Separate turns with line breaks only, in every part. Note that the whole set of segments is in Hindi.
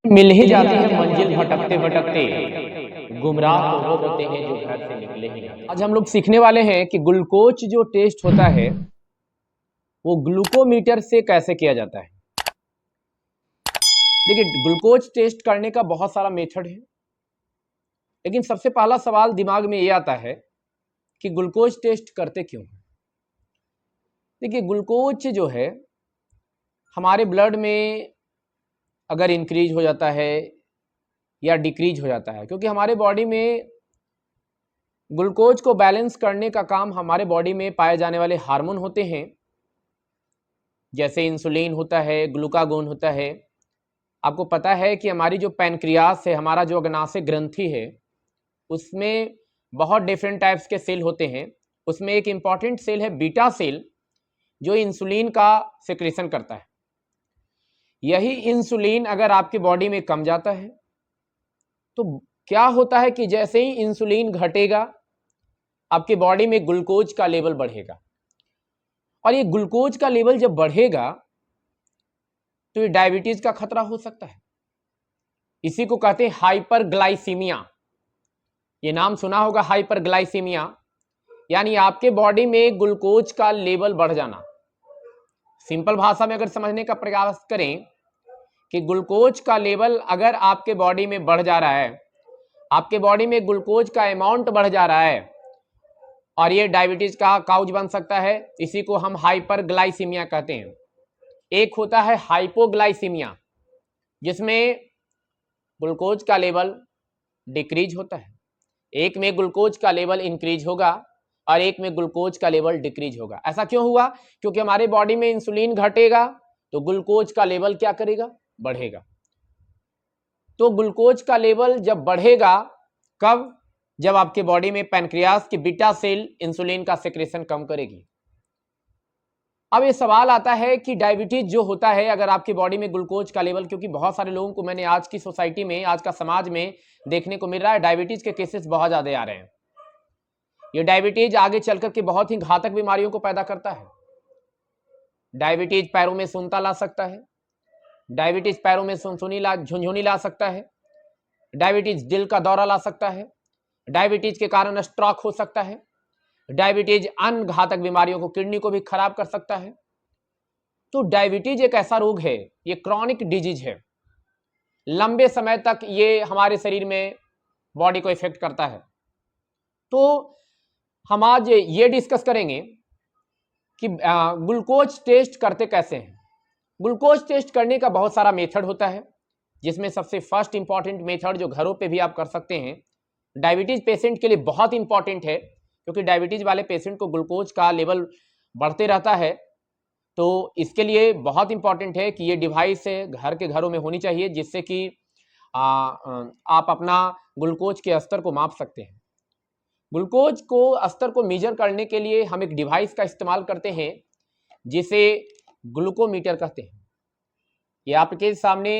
मिल ही जाती है मंजिल भटकते भटकते, गुमराह तो वो होते हैं जो घर से निकले ही ना। आज हम लोग सीखने वाले हैं कि ग्लूकोज जो टेस्ट होता है वो ग्लूकोमीटर से कैसे किया जाता है। देखिए, ग्लूकोज टेस्ट करने का बहुत सारा मेथड है, लेकिन सबसे पहला सवाल दिमाग में ये आता है कि ग्लूकोज टेस्ट करते क्यों हैं। देखिए, ग्लूकोज जो है हमारे ब्लड में अगर इंक्रीज हो जाता है या डिक्रीज हो जाता है, क्योंकि हमारे बॉडी में ग्लूकोज को बैलेंस करने का काम हमारे बॉडी में पाए जाने वाले हार्मोन होते हैं, जैसे इंसुलिन होता है, ग्लूकागोन होता है। आपको पता है कि हमारी जो पैनक्रियास है, हमारा जो अग्नाशय ग्रंथि है, उसमें बहुत डिफरेंट टाइप्स के सेल होते हैं। उसमें एक इम्पॉर्टेंट सेल है बीटा सेल, जो इंसुलिन का सिक्रेशन करता है। यही इंसुलिन अगर आपके बॉडी में कम जाता है तो क्या होता है कि जैसे ही इंसुलिन घटेगा आपके बॉडी में ग्लूकोज का लेवल बढ़ेगा, और ये ग्लूकोज का लेवल जब बढ़ेगा तो ये डायबिटीज का खतरा हो सकता है। इसी को कहते हैं हाइपरग्लाइसीमिया। ये नाम सुना होगा, हाइपरग्लाइसीमिया, यानी आपके बॉडी में ग्लूकोज का लेवल बढ़ जाना। सिंपल भाषा में अगर समझने का प्रयास करें कि ग्लूकोज का लेवल अगर आपके बॉडी में बढ़ जा रहा है, आपके बॉडी में ग्लूकोज का अमाउंट बढ़ जा रहा है, और ये डायबिटीज का काउज बन सकता है। इसी को हम हाइपरग्लाइसीमिया कहते हैं। एक होता है हाइपोग्लाइसीमिया, जिसमें ग्लूकोज का लेवल डिक्रीज होता है। एक में ग्लूकोज का लेवल इंक्रीज होगा और एक में ग्लूकोज का लेवल डिक्रीज होगा। ऐसा क्यों हुआ? क्योंकि हमारे बॉडी में इंसुलिन घटेगा तो ग्लूकोज का लेवल क्या करेगा? बढ़ेगा। तो ग्लूकोज का लेवल जब बढ़ेगा, कब? जब आपके बॉडी में पैनक्रियास की बीटा सेल इंसुलिन का सेक्रेशन कम करेगी। अब ये सवाल आता है कि डायबिटीज जो होता है, अगर आपकी बॉडी में ग्लूकोज का लेवल, क्योंकि बहुत सारे लोगों को मैंने आज की सोसाइटी में, आज का समाज में देखने को मिल रहा है, डायबिटीज के केसेस बहुत ज्यादा आ रहे हैं। ये डायबिटीज आगे चलकर के बहुत ही घातक बीमारियों को पैदा करता है। डायबिटीज पैरों में सूंता ला सकता है, डायबिटीज पैरों में झुनझुनी ला सकता है, डायबिटीज दिल का दौरा ला सकता है, डायबिटीज के कारण स्ट्रोक हो सकता है, डायबिटीज अन्य घातक बीमारियों को, किडनी को भी खराब कर सकता है। तो डायबिटीज एक ऐसा रोग है, ये क्रॉनिक डिजीज है, लंबे समय तक ये हमारे शरीर में बॉडी को इफेक्ट करता है। तो हम आज ये डिस्कस करेंगे कि ग्लूकोज टेस्ट करते कैसे हैं। ग्लूकोज टेस्ट करने का बहुत सारा मेथड होता है, जिसमें सबसे फर्स्ट इंपॉर्टेंट मेथड जो घरों पे भी आप कर सकते हैं, डायबिटीज पेशेंट के लिए बहुत इंपॉर्टेंट है, क्योंकि डायबिटीज वाले पेशेंट को ग्लूकोज का लेवल बढ़ते रहता है। तो इसके लिए बहुत इंपॉर्टेंट है कि ये डिवाइस घर के घरों में होनी चाहिए, जिससे कि आप अपना ग्लूकोज के स्तर को माप सकते हैं। ग्लूकोज को स्तर को मेजर करने के लिए हम एक डिवाइस का इस्तेमाल करते हैं, जिसे ग्लूकोमीटर कहते हैं। ये आपके सामने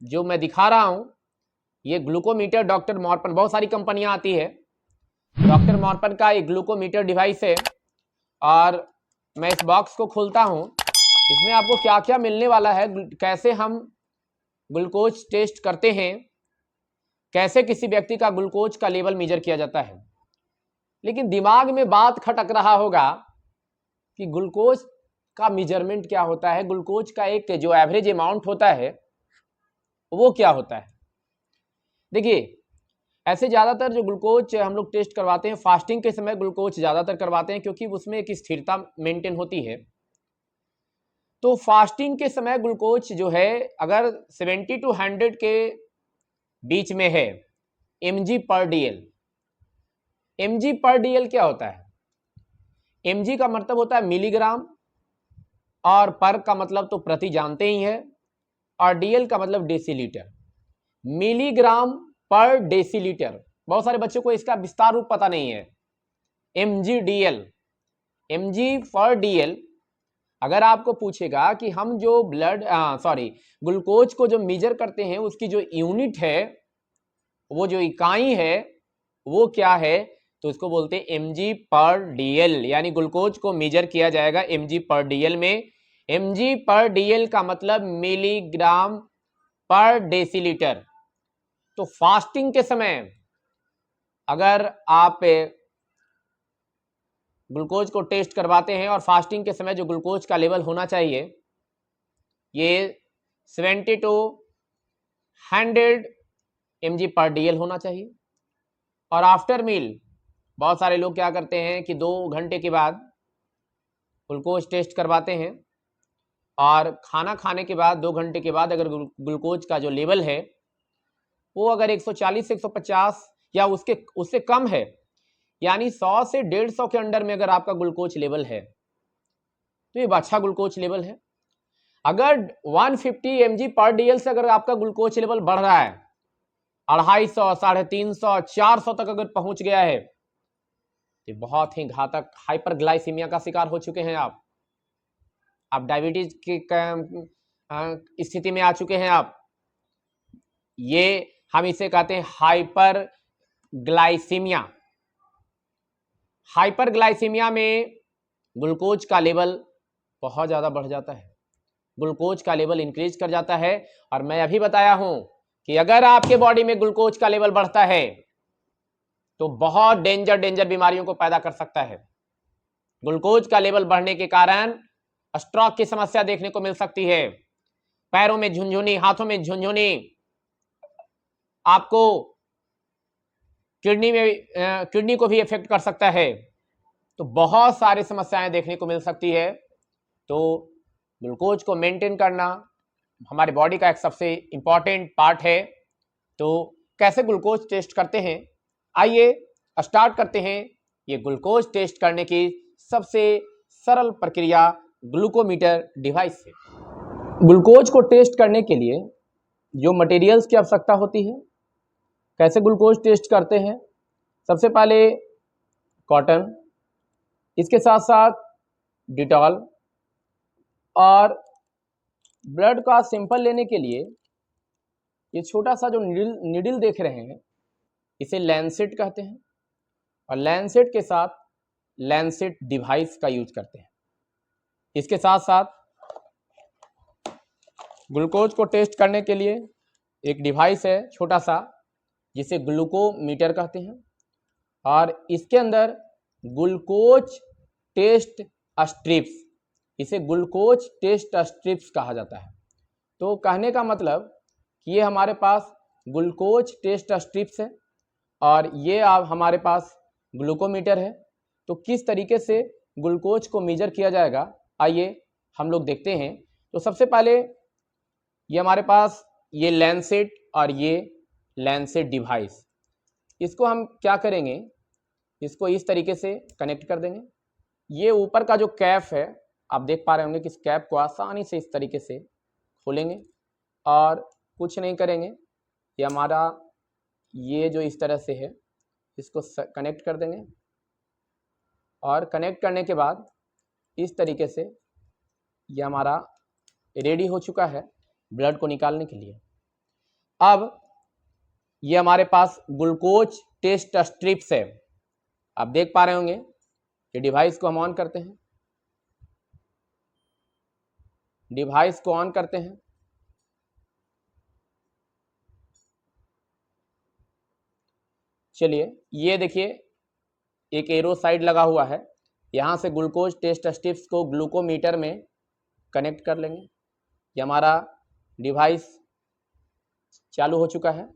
जो मैं दिखा रहा हूं, ये ग्लूकोमीटर डॉक्टर मॉर्पन, बहुत सारी कंपनियां आती है, डॉक्टर मॉर्पन का एक ग्लूकोमीटर डिवाइस है। और मैं इस बॉक्स को खोलता हूं, इसमें आपको क्या क्या मिलने वाला है, कैसे हम ग्लूकोज टेस्ट करते हैं, कैसे किसी व्यक्ति का ग्लूकोज का लेवल मेजर किया जाता है। लेकिन दिमाग में बात खटक रहा होगा कि ग्लूकोज का मेजरमेंट क्या होता है, ग्लूकोज का एक जो एवरेज अमाउंट होता है वो क्या होता है। देखिए, ऐसे ज़्यादातर जो ग्लूकोज हम लोग टेस्ट करवाते हैं, फास्टिंग के समय ग्लूकोज ज़्यादातर करवाते हैं, क्योंकि उसमें एक स्थिरता मेंटेन होती है। तो फास्टिंग के समय ग्लूकोज जो है, अगर 70 to 100 के बीच में है, mg पर dl। mg पर dl क्या होता है? mg का मतलब होता है मिलीग्राम, और पर का मतलब तो प्रति जानते ही है, और dl का मतलब डेसीलीटर, मिलीग्राम पर डेसीलीटर। बहुत सारे बच्चों को इसका विस्तार रूप पता नहीं है, mg/dl। mg पर dl अगर आपको पूछेगा कि हम जो ग्लूकोज को जो मेजर करते हैं, उसकी जो यूनिट है, वो जो इकाई है, वो क्या है, तो इसको बोलते हैं mg/dl। यानी ग्लूकोज को मेजर किया जाएगा mg/dl में। mg/dl का मतलब मिलीग्राम पर डेसीलीटर। तो फास्टिंग के समय अगर आप ग्लूकोज को टेस्ट करवाते हैं और फास्टिंग के समय जो ग्लूकोज का लेवल होना चाहिए ये 70 to 100 mg पर DL होना चाहिए। और आफ्टर मील बहुत सारे लोग क्या करते हैं कि 2 घंटे के बाद ग्लूकोज टेस्ट करवाते हैं और खाना खाने के बाद 2 घंटे के बाद अगर ग्लूकोज का जो लेवल है वो अगर 140 150 या उससे कम है, यानी 100 से 150 के अंडर में अगर आपका ग्लूकोज लेवल है तो ये अच्छा ग्लूकोज लेवल है। अगर 150 mg पर DL से अगर आपका ग्लूकोज लेवल बढ़ रहा है 250, 350, 400 तक अगर पहुंच गया है तो बहुत ही घातक हाइपरग्लाइसीमिया का शिकार हो चुके हैं आप डायबिटीज की स्थिति में आ चुके हैं आप। ये हम इसे कहते हैं हाइपरग्लाइसीमिया। हाइपरग्लाइसीमिया में ग्लूकोज का लेवल बहुत ज़्यादा बढ़ जाता है, ग्लूकोज का लेवल इंक्रीज कर जाता है। और मैं अभी बताया हूं कि अगर आपके बॉडी में ग्लूकोज का लेवल बढ़ता है तो बहुत डेंजर बीमारियों को पैदा कर सकता है। ग्लूकोज का लेवल बढ़ने के कारण स्ट्रोक की समस्या देखने को मिल सकती है, पैरों में झुनझुनी, हाथों में झुनझुनी, आपको किडनी को भी इफेक्ट कर सकता है। तो बहुत सारी समस्याएं देखने को मिल सकती है। तो ग्लूकोज को मेंटेन करना हमारे बॉडी का एक सबसे इंपॉर्टेंट पार्ट है। तो कैसे ग्लूकोज टेस्ट करते हैं, आइए स्टार्ट करते हैं ये ग्लूकोज टेस्ट करने की सबसे सरल प्रक्रिया ग्लूकोमीटर डिवाइस से। ग्लूकोज को टेस्ट करने के लिए जो मटेरियल्स की आवश्यकता होती है, कैसे ग्लूकोज टेस्ट करते हैं, सबसे पहले कॉटन, इसके साथ साथ डिटॉल, और ब्लड का सैंपल लेने के लिए ये छोटा सा जो नीडल देख रहे हैं इसे लैंसेट कहते हैं, और लैंसेट के साथ लैंसेट डिवाइस का यूज करते हैं। इसके साथ साथ ग्लूकोज को टेस्ट करने के लिए एक डिवाइस है छोटा सा जिसे ग्लूकोमीटर कहते हैं, और इसके अंदर ग्लूकोज टेस्ट स्ट्रिप्स, इसे ग्लूकोज टेस्ट स्ट्रिप्स कहा जाता है। तो कहने का मतलब कि ये हमारे पास ग्लूकोज टेस्ट स्ट्रिप्स है और ये आप हमारे पास ग्लूकोमीटर है। तो किस तरीके से ग्लूकोज को मेजर किया जाएगा आइए हम लोग देखते हैं। तो सबसे पहले ये हमारे पास ये लैंसेट और ये लैंसेट डिवाइस, इसको हम क्या करेंगे, इसको इस तरीके से कनेक्ट कर देंगे। ये ऊपर का जो कैप है आप देख पा रहे होंगे कि इस कैप को आसानी से इस तरीके से खोलेंगे और कुछ नहीं करेंगे, ये हमारा ये जो इस तरह से है इसको कनेक्ट कर देंगे, और कनेक्ट करने के बाद इस तरीके से ये हमारा रेडी हो चुका है ब्लड को निकालने के लिए। अब ये हमारे पास ग्लूकोज टेस्ट स्ट्रिप्स है, आप देख पा रहे होंगे। ये डिवाइस को हम ऑन करते हैं, डिवाइस को ऑन करते हैं, चलिए ये देखिए एक एरो साइड लगा हुआ है, यहाँ से ग्लूकोज टेस्ट स्ट्रिप्स को ग्लूकोमीटर में कनेक्ट कर लेंगे। ये हमारा डिवाइस चालू हो चुका है।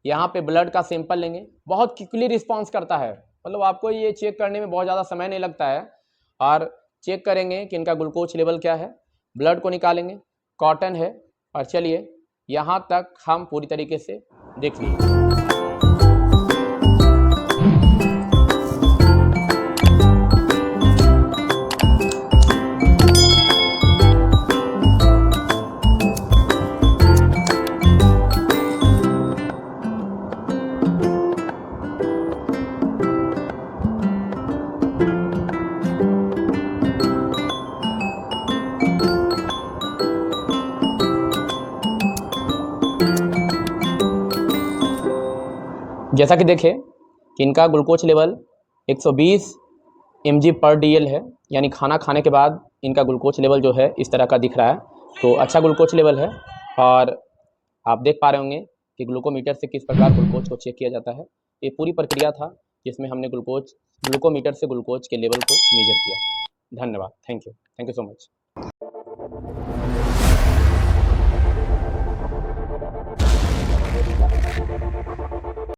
यहाँ पे ब्लड का सैंपल लेंगे, बहुत क्विकली रिस्पॉन्स करता है, मतलब आपको ये चेक करने में बहुत ज़्यादा समय नहीं लगता है। और चेक करेंगे कि इनका ग्लूकोज लेवल क्या है, ब्लड को निकालेंगे, कॉटन है, और चलिए यहाँ तक हम पूरी तरीके से देख लीजिए। जैसा कि देखें कि इनका ग्लूकोज लेवल 120 mg पर DL है, यानी खाना खाने के बाद इनका ग्लूकोज लेवल जो है इस तरह का दिख रहा है। तो अच्छा ग्लूकोज लेवल है। और आप देख पा रहे होंगे कि ग्लूकोमीटर से किस प्रकार ग्लूकोज को चेक किया जाता है। ये पूरी प्रक्रिया था जिसमें हमने ग्लूकोमीटर से ग्लूकोज के लेवल को मेजर किया। धन्यवाद। Thank you so much.